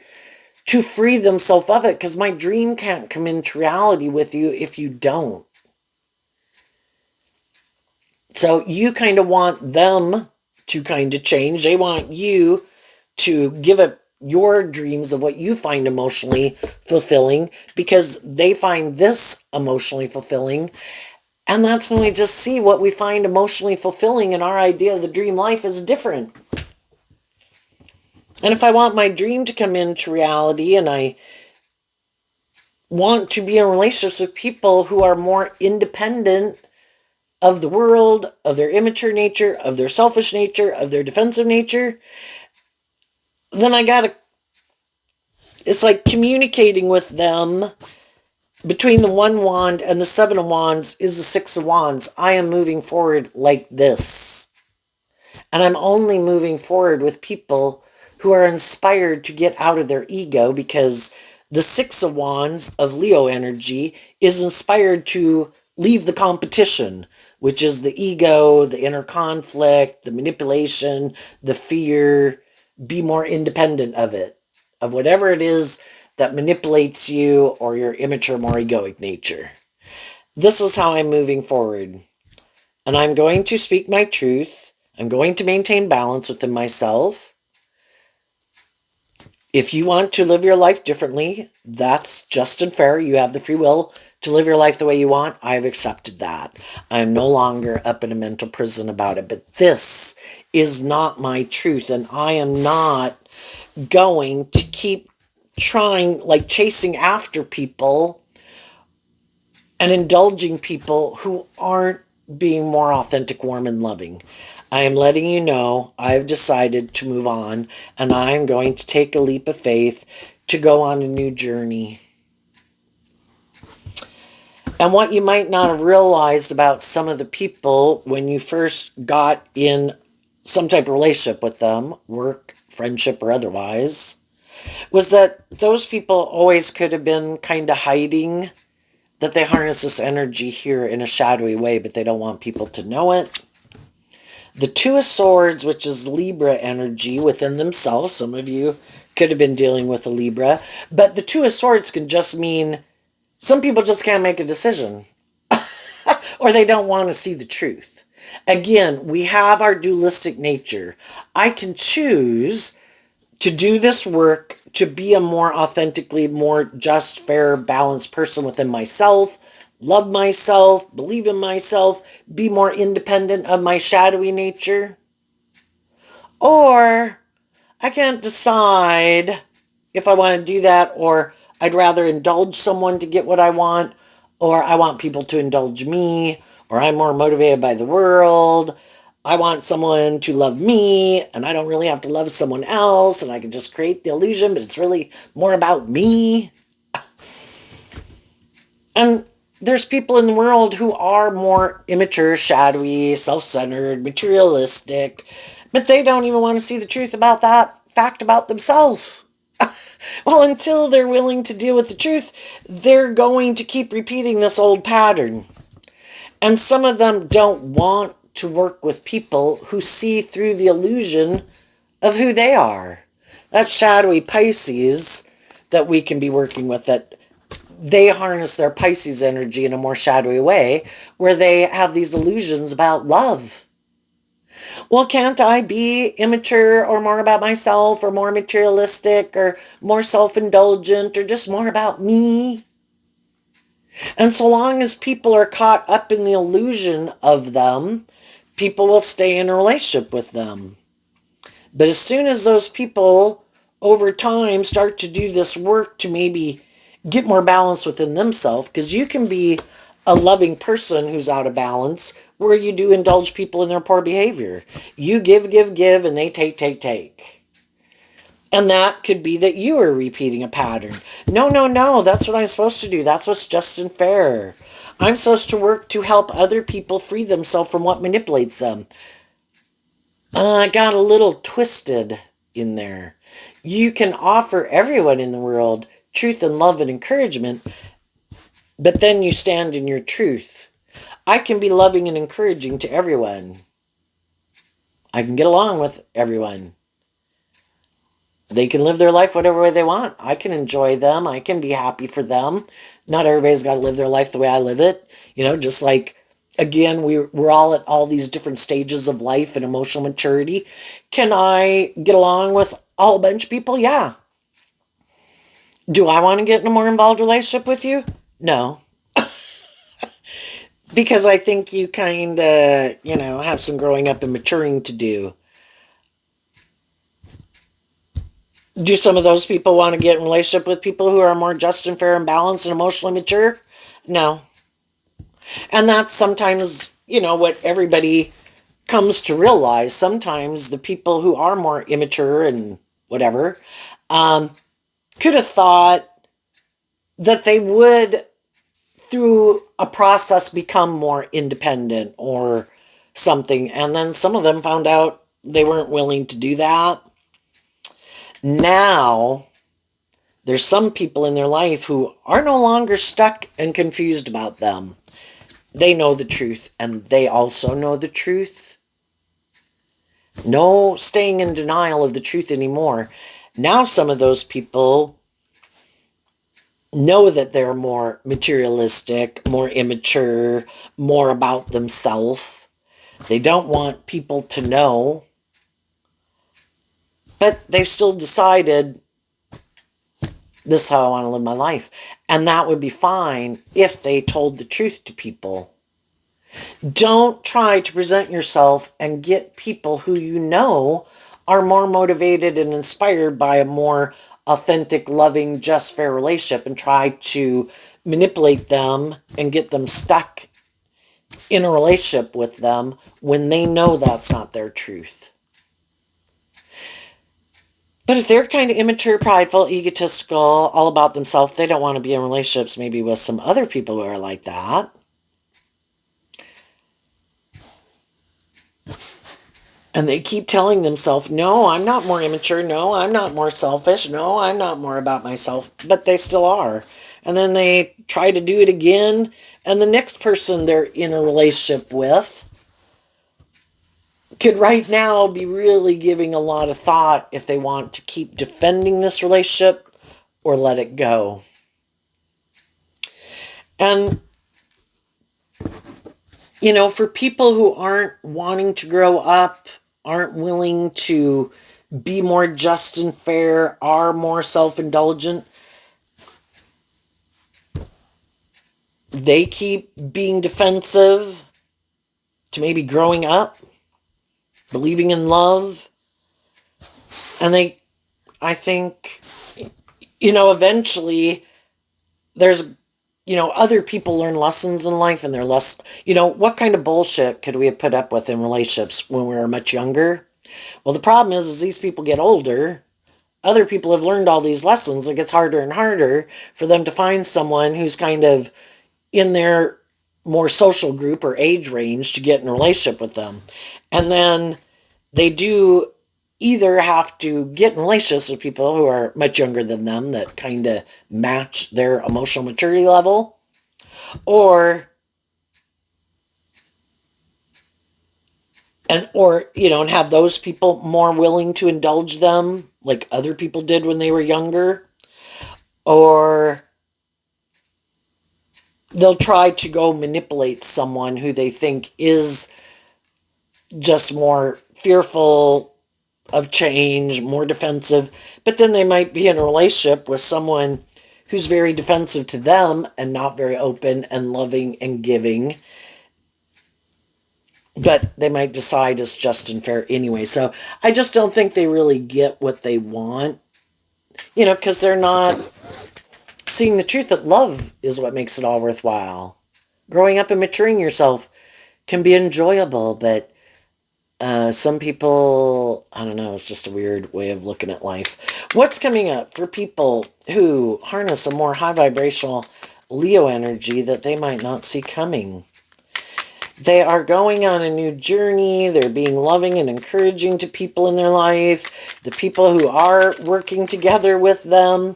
Speaker 1: to free themselves of it, because my dream can't come into reality with you if you don't. So you kind of want them to kind of change. They want you to give up your dreams of what you find emotionally fulfilling because they find this emotionally fulfilling. And that's when we just see what we find emotionally fulfilling, and our idea of the dream life is different. And if I want my dream to come into reality and I want to be in relationships with people who are more independent of the world, of their immature nature, of their selfish nature, of their defensive nature, then I gotta, it's like communicating with them. Between the one wand and the seven of wands is the six of wands. I am moving forward like this. And I'm only moving forward with people who are inspired to get out of their ego, because the six of wands of Leo energy is inspired to leave the competition, which is the ego, the inner conflict, the manipulation, the fear. Be more independent of it, of whatever it is that manipulates you or your immature, more egoic nature. This is how I'm moving forward. And I'm going to speak my truth. I'm going to maintain balance within myself. If you want to live your life differently, that's just and fair. You have the free will to live your life the way you want. I've accepted that. I'm no longer up in a mental prison about it. But this is not my truth. And I am not going to keep trying, like chasing after people and indulging people who aren't being more authentic, warm, and loving. I am letting you know I've decided to move on, and I'm going to take a leap of faith to go on a new journey. And what you might not have realized about some of the people when you first got in some type of relationship with them, work, friendship, or otherwise, was that those people always could have been kind of hiding that they harness this energy here in a shadowy way, but they don't want people to know it. The Two of Swords, which is Libra energy within themselves. Some of you could have been dealing with a Libra. But the Two of Swords can just mean some people just can't make a decision. Or they don't want to see the truth. Again, we have our dualistic nature. I can choose to do this work to be a more authentically, more just, fair, balanced person within myself, love myself, believe in myself, be more independent of my shadowy nature. Or I can't decide if I want to do that, or I'd rather indulge someone to get what I want, or I want people to indulge me, or I'm more motivated by the world. I want someone to love me, and I don't really have to love someone else, and I can just create the illusion, but it's really more about me. And there's people in the world who are more immature, shadowy, self-centered, materialistic, but they don't even want to see the truth about that fact about themselves. Well, until they're willing to deal with the truth, they're going to keep repeating this old pattern. And some of them don't want to work with people who see through the illusion of who they are. That's shadowy Pisces that we can be working with, that they harness their Pisces energy in a more shadowy way, where they have these illusions about love. Well, can't I be immature or more about myself or more materialistic or more self-indulgent or just more about me? And so long as people are caught up in the illusion of them, people will stay in a relationship with them. But as soon as those people over time start to do this work to maybe get more balance within themselves, because you can be a loving person who's out of balance where you do indulge people in their poor behavior. You give, give, give, and they take, take, take. And that could be that you are repeating a pattern. No, no, no, that's what I'm supposed to do. That's what's just and fair. I'm supposed to work to help other people free themselves from what manipulates them. I got a little twisted in there. You can offer everyone in the world truth and love and encouragement, but then you stand in your truth. I can be loving and encouraging to everyone. I can get along with everyone. They can live their life whatever way they want. I can enjoy them. I can be happy for them. Not everybody's got to live their life the way I live it. Just like, again, we're all at all these different stages of life and emotional maturity. Can I get along with a whole bunch of people? Yeah. Do I want to get in a more involved relationship with you? No. Because I think you kind of, have some growing up and maturing to do. Do some of those people want to get in a relationship with people who are more just and fair and balanced and emotionally mature? No. And that's sometimes, what everybody comes to realize. Sometimes the people who are more immature and whatever could have thought that they would, through a process, become more independent or something. And then some of them found out they weren't willing to do that. Now, there's some people in their life who are no longer stuck and confused about them. They know the truth, and they also know the truth. No staying in denial of the truth anymore. Now some of those people know that they're more materialistic, more immature, more about themselves. They don't want people to know, but they've still decided this is how I want to live my life. And that would be fine if they told the truth to people. Don't try to present yourself and get people who you know are more motivated and inspired by a more authentic, loving, just, fair relationship and try to manipulate them and get them stuck in a relationship with them when they know that's not their truth. But if they're kind of immature, prideful, egotistical, all about themselves, they don't want to be in relationships maybe with some other people who are like that. And they keep telling themselves, no, I'm not more immature. No, I'm not more selfish. No, I'm not more about myself. But they still are. And then they try to do it again. And the next person they're in a relationship with could right now be really giving a lot of thought if they want to keep defending this relationship or let it go. And, for people who aren't wanting to grow up, aren't willing to be more just and fair, are more self-indulgent, they keep being defensive to maybe growing up, believing in love, and I think, eventually there's, other people learn lessons in life and they're less, what kind of bullshit could we have put up with in relationships when we were much younger? Well, the problem is these people get older. Other people have learned all these lessons. It gets harder and harder for them to find someone who's kind of in their more social group or age range to get in a relationship with them. And then they do either have to get in relationships with people who are much younger than them that kind of match their emotional maturity level, or and have those people more willing to indulge them like other people did when they were younger, or they'll try to go manipulate someone who they think is just more fearful of change, more defensive, but then they might be in a relationship with someone who's very defensive to them and not very open and loving and giving, but they might decide it's just and fair anyway. So I just don't think they really get what they want, because they're not seeing the truth that love is what makes it all worthwhile. Growing up and maturing yourself can be enjoyable, but some people, I don't know, it's just a weird way of looking at life. What's coming up for people who harness a more high vibrational Leo energy that they might not see coming? They are going on a new journey. They're being loving and encouraging to people in their life. The people who are working together with them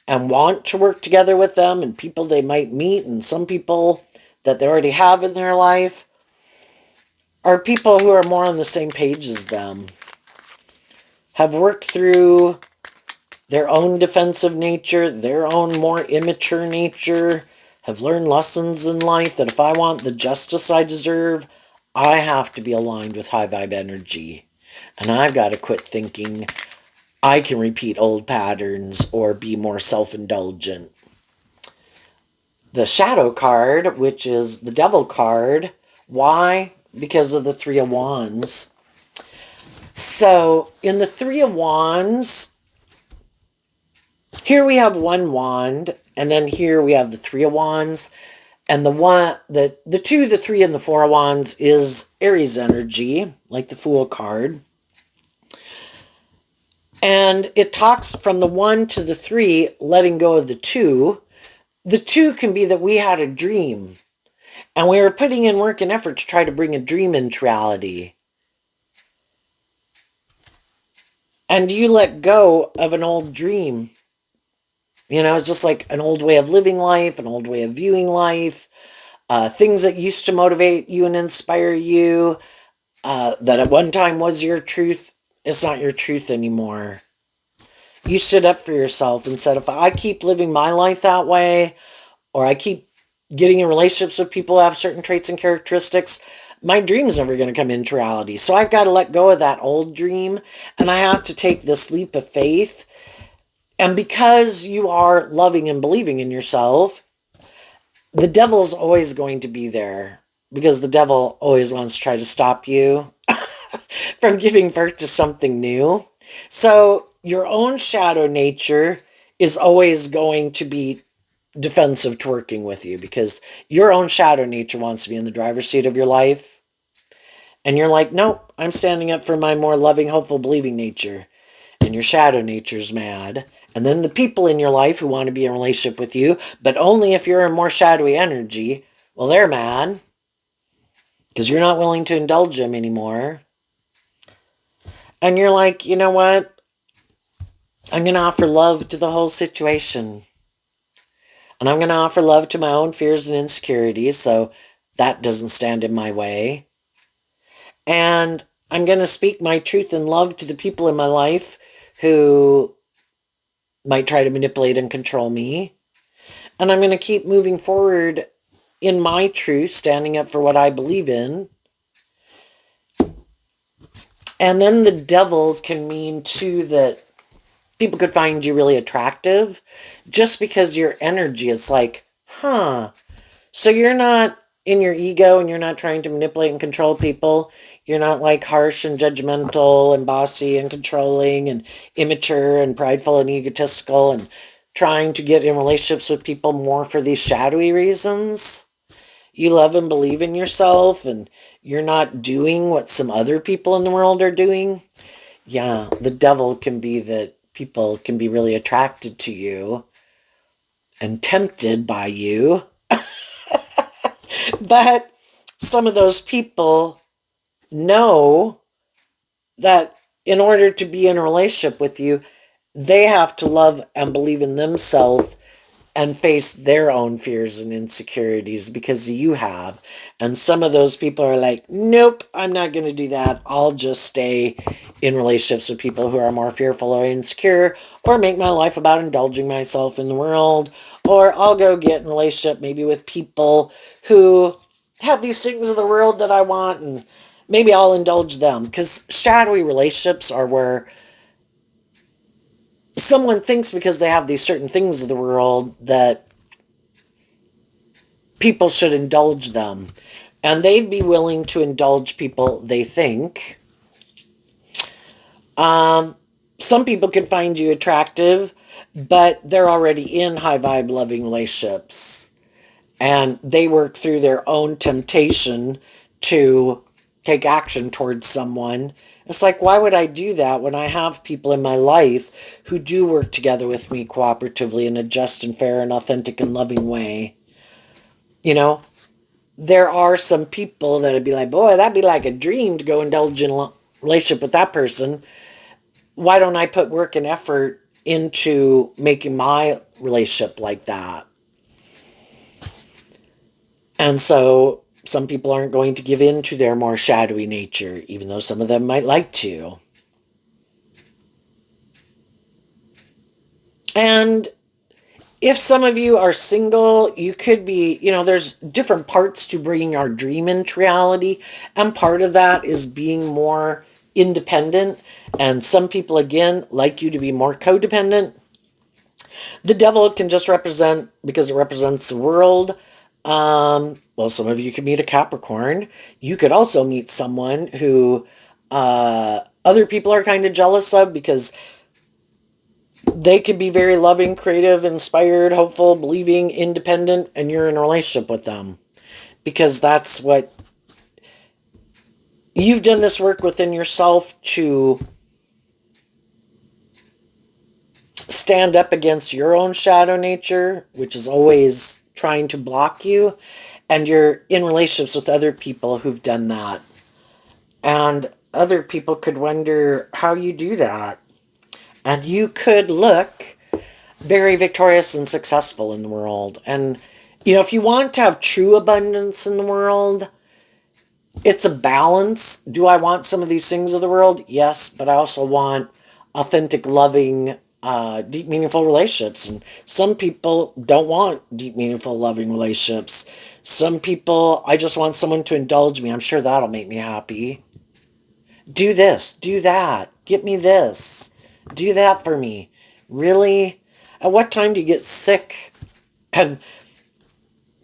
Speaker 1: and want to work together with them, and people they might meet, and some people that they already have in their life. are people who are more on the same page as them, have worked through their own defensive nature, their own more immature nature, have learned lessons in life that if I want the justice I deserve, I have to be aligned with high vibe energy. And I've got to quit thinking I can repeat old patterns or be more self indulgent. The shadow card, which is the devil card, why? Because of the Three of Wands. So in the Three of Wands, here we have one wand, and then here we have the Three of Wands. And the two, the three, and the Four of Wands is Aries energy, like the Fool card. And it talks from the one to the three, letting go of the two. The two can be that we had a dream, and we were putting in work and effort to try to bring a dream into reality. And you let go of an old dream. It's just like an old way of living life, an old way of viewing life, things that used to motivate you and inspire you, that at one time was your truth. It's not your truth anymore. You stood up for yourself and said, if I keep living my life that way, or I keep getting in relationships with people who have certain traits and characteristics, my dream's never going to come into reality. So I've got to let go of that old dream, and I have to take this leap of faith. And because you are loving and believing in yourself, the devil's always going to be there, because the devil always wants to try to stop you from giving birth to something new. So your own shadow nature is always going to be defensive to working with you, because your own shadow nature wants to be in the driver's seat of your life. And you're like, nope, I'm standing up for my more loving, hopeful, believing nature. And your shadow nature's mad. And then the people in your life who want to be in a relationship with you, but only if you're in more shadowy energy, well, they're mad because you're not willing to indulge them anymore. And you're like, you know what? I'm going to offer love to the whole situation. And I'm going to offer love to my own fears and insecurities, so that doesn't stand in my way. And I'm going to speak my truth and love to the people in my life who might try to manipulate and control me. And I'm going to keep moving forward in my truth, standing up for what I believe in. And then the devil can mean, too, that people could find you really attractive just because your energy is like, huh. So you're not in your ego, and you're not trying to manipulate and control people. You're not like harsh and judgmental and bossy and controlling and immature and prideful and egotistical and trying to get in relationships with people more for these shadowy reasons. You love and believe in yourself, and you're not doing what some other people in the world are doing. Yeah, the devil can be that people can be really attracted to you and tempted by you. But some of those people know that in order to be in a relationship with you, they have to love and believe in themselves and face their own fears and insecurities, because you have. And some of those people are like, nope, I'm not going to do that. I'll just stay in relationships with people who are more fearful or insecure, or make my life about indulging myself in the world, or I'll go get in a relationship maybe with people who have these things of the world that I want, and maybe I'll indulge them. Because shadowy relationships are where someone thinks because they have these certain things of the world that people should indulge them. And they'd be willing to indulge people they think. Some people can find you attractive, but they're already in high vibe loving relationships. And they work through their own temptation to take action towards someone. It's like, why would I do that when I have people in my life who do work together with me cooperatively in a just and fair and authentic and loving way? You know, there are some people that would be like, boy, that'd be like a dream to go indulge in a relationship with that person. Why don't I put work and effort into making my relationship like that? And so some people aren't going to give in to their more shadowy nature, even though some of them might like to. And if some of you are single, you could be, there's different parts to bringing our dream into reality. And part of that is being more independent. And some people, again, like you to be more codependent. The devil can just represent, because it represents the world. Well, some of you could meet a Capricorn. You could also meet someone who other people are kind of jealous of, because they could be very loving, creative, inspired, hopeful, believing, independent, and you're in a relationship with them. Because that's what you've done, this work within yourself to stand up against your own shadow nature, which is always trying to block you. And you're in relationships with other people who've done that. And other people could wonder how you do that. And you could look very victorious and successful in the world. And, if you want to have true abundance in the world, it's a balance. Do I want some of these things of the world? Yes, but I also want authentic, loving, deep, meaningful relationships. And some people don't want deep, meaningful, loving relationships. Some people, I just want someone to indulge me. I'm sure that'll make me happy. Do this, do that, get me this, do that for me. Really? At what time do you get sick and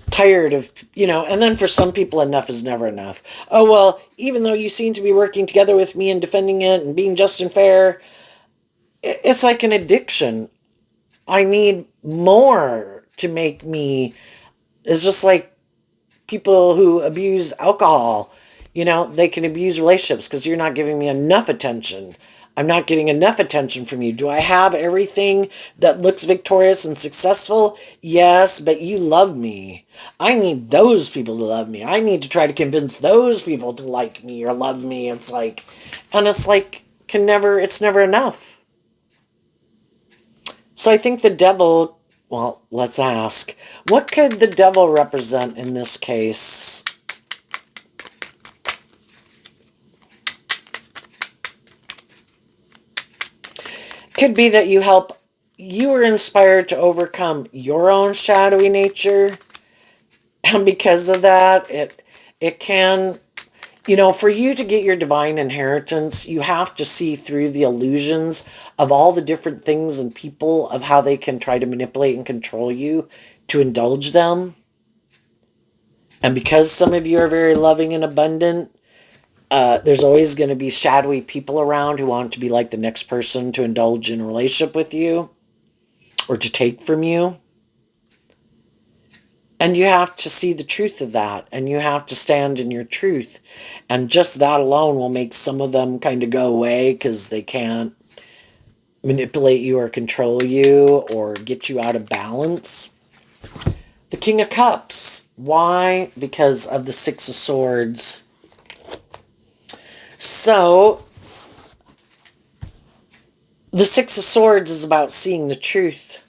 Speaker 1: tired of, and then for some people, enough is never enough. Oh, well, even though you seem to be working together with me and defending it and being just and fair, it's like an addiction. I need more to make me, it's just like people who abuse alcohol. They can abuse relationships because you're not giving me enough attention. I'm not getting enough attention from you. Do I have everything that looks victorious and successful? Yes, but you love me. I need those people to love me. I need to try to convince those people to like me or love me. It's like it's never enough. So I think the devil, well, let's ask, what could the devil represent in this case? Could be that you were inspired to overcome your own shadowy nature. And because of that, it can, for you to get your divine inheritance, you have to see through the illusions of all the different things and people, of how they can try to manipulate and control you to indulge them. And because some of you are very loving and abundant, there's always going to be shadowy people around who want to be like the next person to indulge in a relationship with you or to take from you. And you have to see the truth of that, and you have to stand in your truth. And just that alone will make some of them kind of go away, because they can't manipulate you or control you or get you out of balance. The King of Cups. Why? Because of the Six of Swords. So, the Six of Swords is about seeing the truth.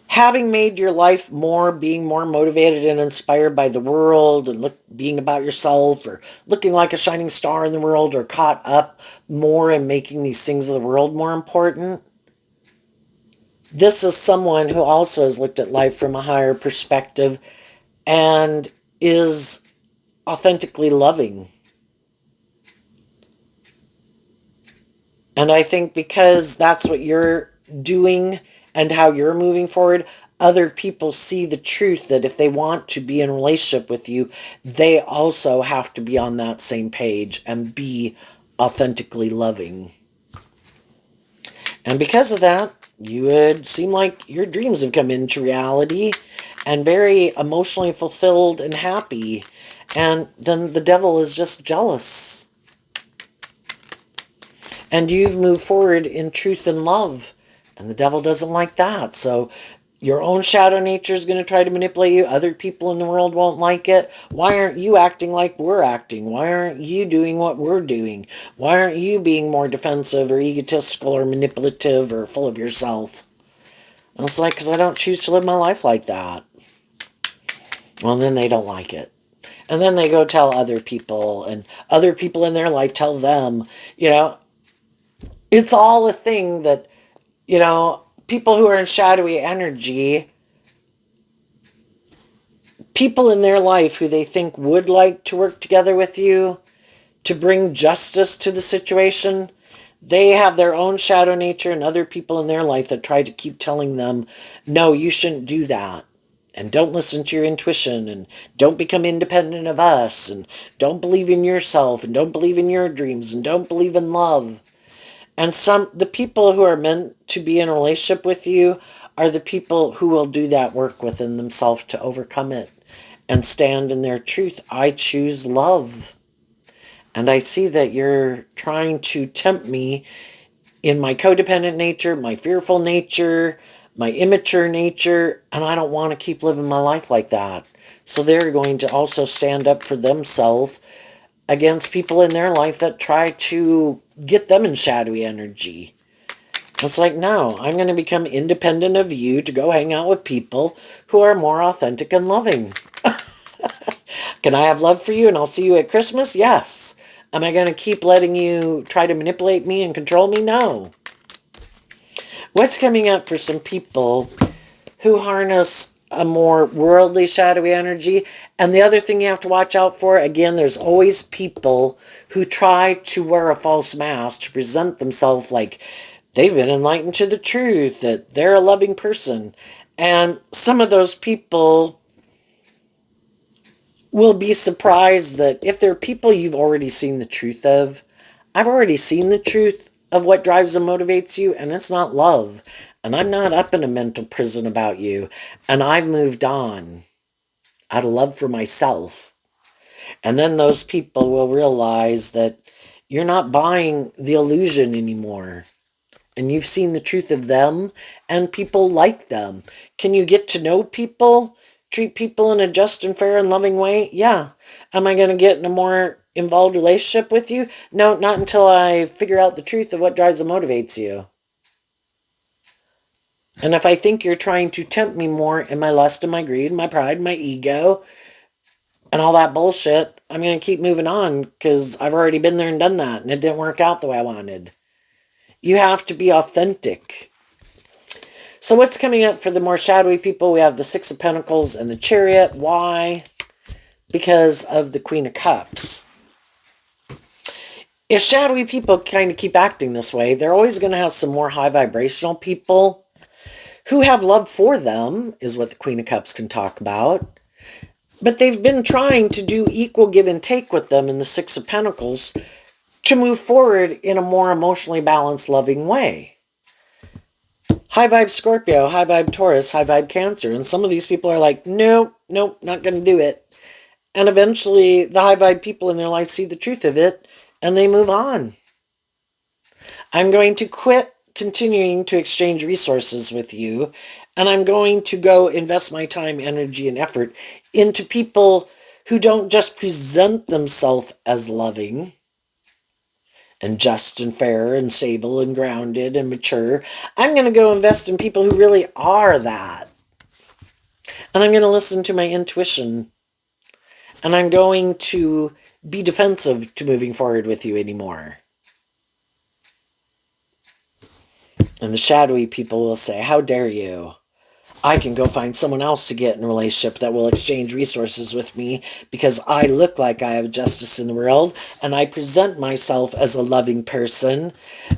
Speaker 1: Having made your life being more motivated and inspired by the world, and being about yourself, or looking like a shining star in the world, or caught up more in making these things of the world more important. This is someone who also has looked at life from a higher perspective and is authentically loving. And I think because that's what you're doing and how you're moving forward, other people see the truth that if they want to be in a relationship with you, they also have to be on that same page and be authentically loving. And because of that, you would seem like your dreams have come into reality and very emotionally fulfilled and happy. And then the devil is just jealous. And you've moved forward in truth and love. And the devil doesn't like that. So your own shadow nature is going to try to manipulate you. Other people in the world won't like it. Why aren't you acting like we're acting? Why aren't you doing what we're doing? Why aren't you being more defensive or egotistical or manipulative or full of yourself? And it's like, because I don't choose to live my life like that. Well, then they don't like it. And then they go tell other people, and other people in their life tell them, you know, it's all a thing that, people who are in shadowy energy, people in their life who they think would like to work together with you to bring justice to the situation, they have their own shadow nature and other people in their life that try to keep telling them, no, you shouldn't do that. And don't listen to your intuition, and don't become independent of us, and don't believe in yourself, and don't believe in your dreams, and don't believe in love. And the people who are meant to be in a relationship with you are the people who will do that work within themselves to overcome it and stand in their truth. I choose love. And I see that you're trying to tempt me in my codependent nature, my fearful nature, my immature nature, and I don't want to keep living my life like that. So they're going to also stand up for themselves against people in their life that try to get them in shadowy energy. It's like, no, I'm going to become independent of you to go hang out with people who are more authentic and loving. Can I have love for you and I'll see you at Christmas? Yes. Am I going to keep letting you try to manipulate me and control me? No. What's coming up for some people who harness a more worldly, shadowy energy? And the other thing you have to watch out for, again, there's always people who try to wear a false mask to present themselves like they've been enlightened to the truth, that they're a loving person. And some of those people will be surprised that if they're people you've already seen the truth of, I've already seen the truth of what drives and motivates you, and it's not love. And I'm not up in a mental prison about you. And I've moved on out of love for myself. And then those people will realize that you're not buying the illusion anymore. And you've seen the truth of them, and people like them. Can you get to know people? Treat people in a just and fair and loving way? Yeah. Am I going to get in a more involved relationship with you? No, not until I figure out the truth of what drives and motivates you. And if I think you're trying to tempt me more in my lust and my greed, my pride, my ego, and all that bullshit, I'm going to keep moving on because I've already been there and done that, and it didn't work out the way I wanted. You have to be authentic. So what's coming up for the more shadowy people? We have the Six of Pentacles and the Chariot. Why? Because of the Queen of Cups. If shadowy people kind of keep acting this way, they're always going to have some more high vibrational people who have love for them, is what the Queen of Cups can talk about. But they've been trying to do equal give and take with them in the Six of Pentacles to move forward in a more emotionally balanced, loving way. High vibe Scorpio, high vibe Taurus, high vibe Cancer. And some of these people are like, nope, not going to do it. And eventually the high vibe people in their life see the truth of it and they move on. I'm going to quit continuing to exchange resources with you, and I'm going to go invest my time, energy, and effort into people who don't just present themselves as loving and just and fair and stable and grounded and mature. I'm going to go invest in people who really are that. And I'm going to listen to my intuition. And I'm going to be defensive to moving forward with you anymore. And the shadowy people will say, how dare you? I can go find someone else to get in a relationship that will exchange resources with me because I look like I have justice in the world and I present myself as a loving person.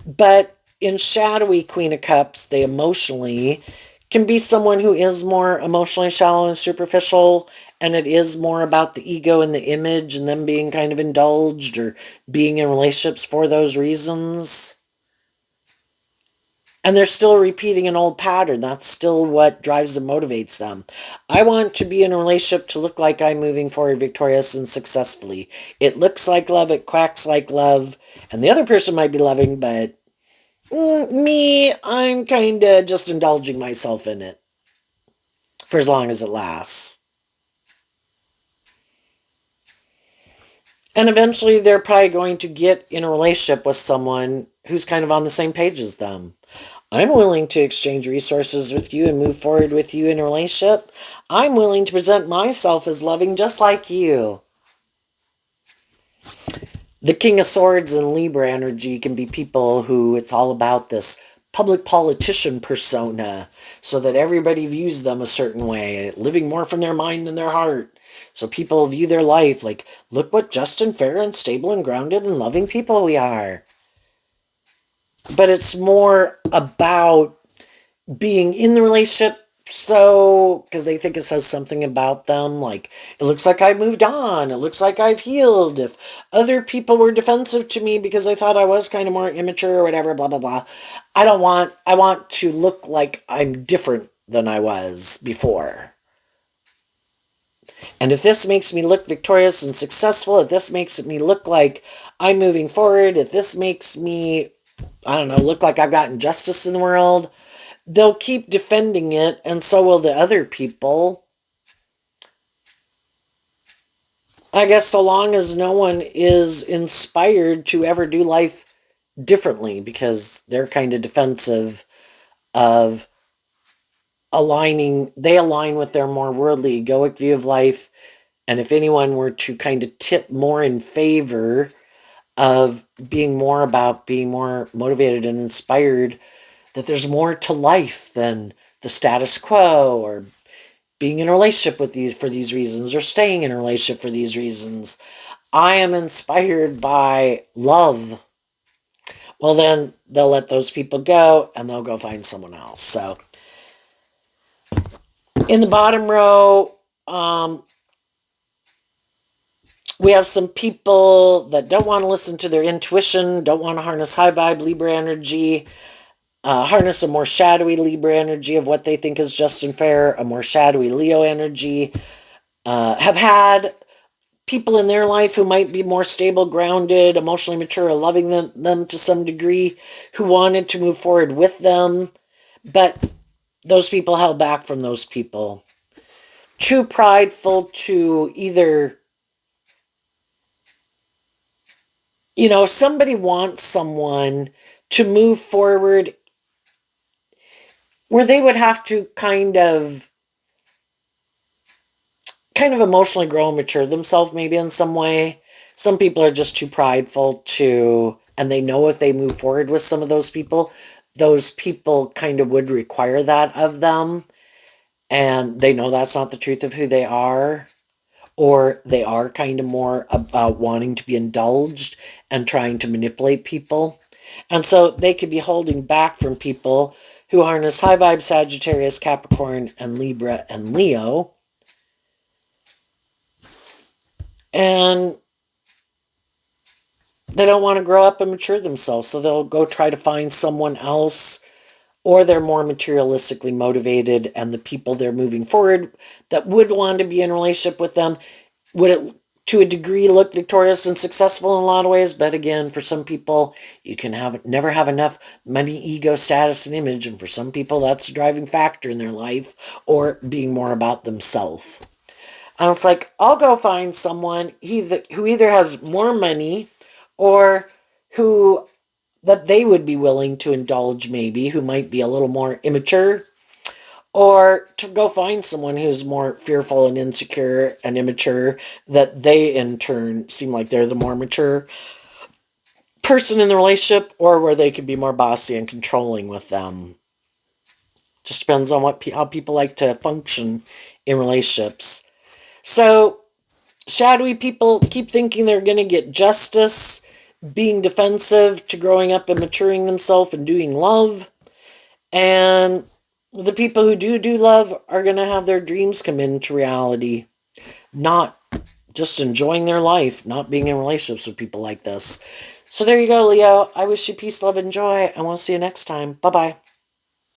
Speaker 1: But in shadowy Queen of Cups, they emotionally can be someone who is more emotionally shallow and superficial, and it is more about the ego and the image and them being kind of indulged or being in relationships for those reasons. And they're still repeating an old pattern. That's still what drives and motivates them. I want to be in a relationship to look like I'm moving forward victorious and successfully. It looks like love, it quacks like love, and the other person might be loving, but me, I'm kind of just indulging myself in it for as long as it lasts. And eventually they're probably going to get in a relationship with someone who's kind of on the same page as them. I'm willing to exchange resources with you and move forward with you in a relationship. I'm willing to present myself as loving just like you. The King of Swords and Libra energy can be people who it's all about this public politician persona so that everybody views them a certain way, living more from their mind and their heart. So people view their life like, look what just and fair and stable and grounded and loving people we are. But it's more about being in the relationship so because they think it says something about them, like it looks like I moved on, it looks like I've healed. If other people were defensive to me because they thought I was kind of more immature or whatever, blah blah blah, I want to look like I'm different than I was before. And if this makes me look victorious and successful, if this makes me look like I'm moving forward, if this makes me, I don't know, look like I've gotten justice in the world, they'll keep defending it, and so will the other people. I guess so long as no one is inspired to ever do life differently because they're kind of defensive of they align with their more worldly, egoic view of life. And if anyone were to kind of tip more in favor of being more about being more motivated and inspired, that there's more to life than the status quo or being in a relationship with these for these reasons or staying in a relationship for these reasons. I am inspired by love. Well, then they'll let those people go and they'll go find someone else. So, in the bottom row, we have some people that don't want to listen to their intuition, don't want to harness high vibe Libra energy, harness a more shadowy Libra energy of what they think is just and fair, a more shadowy Leo energy, have had people in their life who might be more stable, grounded, emotionally mature, or loving them to some degree, who wanted to move forward with them, but those people held back from those people. Too prideful to either, if somebody wants someone to move forward where they would have to kind of emotionally grow and mature themselves maybe in some way. Some people are just too prideful to, and they know if they move forward with some of those people kind of would require that of them. And they know that's not the truth of who they are. Or they are kind of more about wanting to be indulged and trying to manipulate people. And so they could be holding back from people who harness high vibe Sagittarius, Capricorn, and Libra and Leo. And they don't want to grow up and mature themselves, so they'll go try to find someone else, or they're more materialistically motivated, and the people they're moving forward that would want to be in a relationship with them would, to a degree, look victorious and successful in a lot of ways. But again, for some people, you can never have enough money, ego, status, and image, and for some people, that's a driving factor in their life, or being more about themselves. And it's like, I'll go find someone who either has more money or who that they would be willing to indulge, maybe, who might be a little more immature, or to go find someone who's more fearful and insecure and immature, that they in turn seem like they're the more mature person in the relationship, or where they could be more bossy and controlling with them. Just depends on how people like to function in relationships. So shadowy people keep thinking they're going to get justice, being defensive to growing up and maturing themselves and doing love. And the people who do love are going to have their dreams come into reality, not just enjoying their life, not being in relationships with people like this. So there you go, Leo. I wish you peace, love, and joy, and we'll see you next time. Bye-bye.